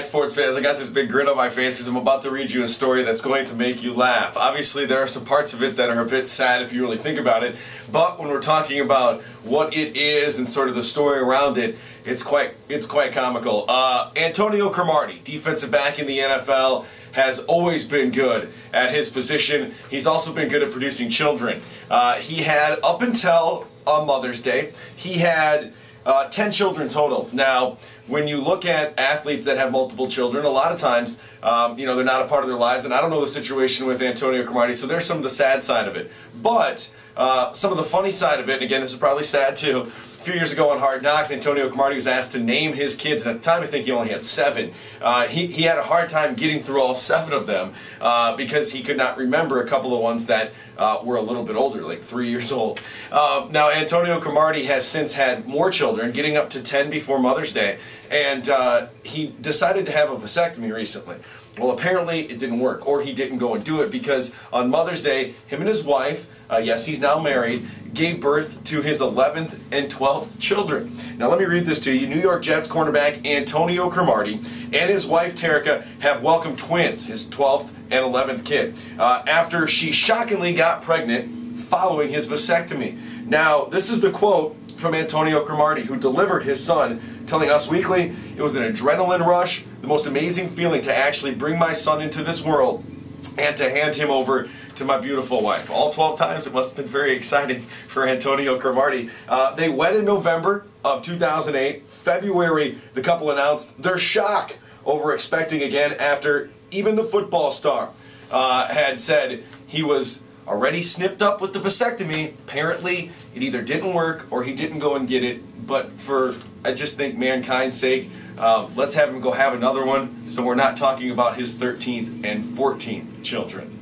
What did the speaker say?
Alright, sports fans, I got this big grin on my face as I'm about to read you a story that's going to make you laugh. Obviously, there are some parts of it that are a bit sad if you really think about it, but when we're talking about what it is and sort of the story around it, it's quite comical. Antonio Cromartie, defensive back in the NFL, has always been good at his position. He's also been good at producing children. He had, up until Mother's Day, he had 10 children total. Now, when you look at athletes that have multiple children, a lot of times, they're not a part of their lives, and I don't know the situation with Antonio Cromartie, so there's some of the sad side of it. But some of the funny side of it, and again, this is probably sad too, a few years ago on Hard Knocks, Antonio Cromartie was asked to name his kids, and at the time I think he only had 7. He had a hard time getting through all 7 of them because he could not remember a couple of ones that were a little bit older, like 3 years old. Now, Antonio Cromartie has since had more children, getting up to 10 before Mother's Day, and he decided to have a vasectomy recently. Well, apparently it didn't work, or he didn't go and do it, because on Mother's Day, him and his wife, yes, he's now married, gave birth to his 11th and 12th children. Now let me read this to you. New York Jets cornerback Antonio Cromartie and his wife Terica have welcomed twins, his 12th and 11th kid, after she shockingly got pregnant following his vasectomy. Now, this is the quote from Antonio Cromartie, who delivered his son, telling Us Weekly, "It was an adrenaline rush, the most amazing feeling to actually bring my son into this world and to hand him over to my beautiful wife." All 12 times, it must have been very exciting for Antonio Cromartie. They wed in November of 2008. February, the couple announced their shock over expecting again after even the football star had said he was already snipped up with the vasectomy. Apparently, it either didn't work or he didn't go and get it. But for, I just think, mankind's sake, let's have him go have another one so we're not talking about his 13th and 14th children.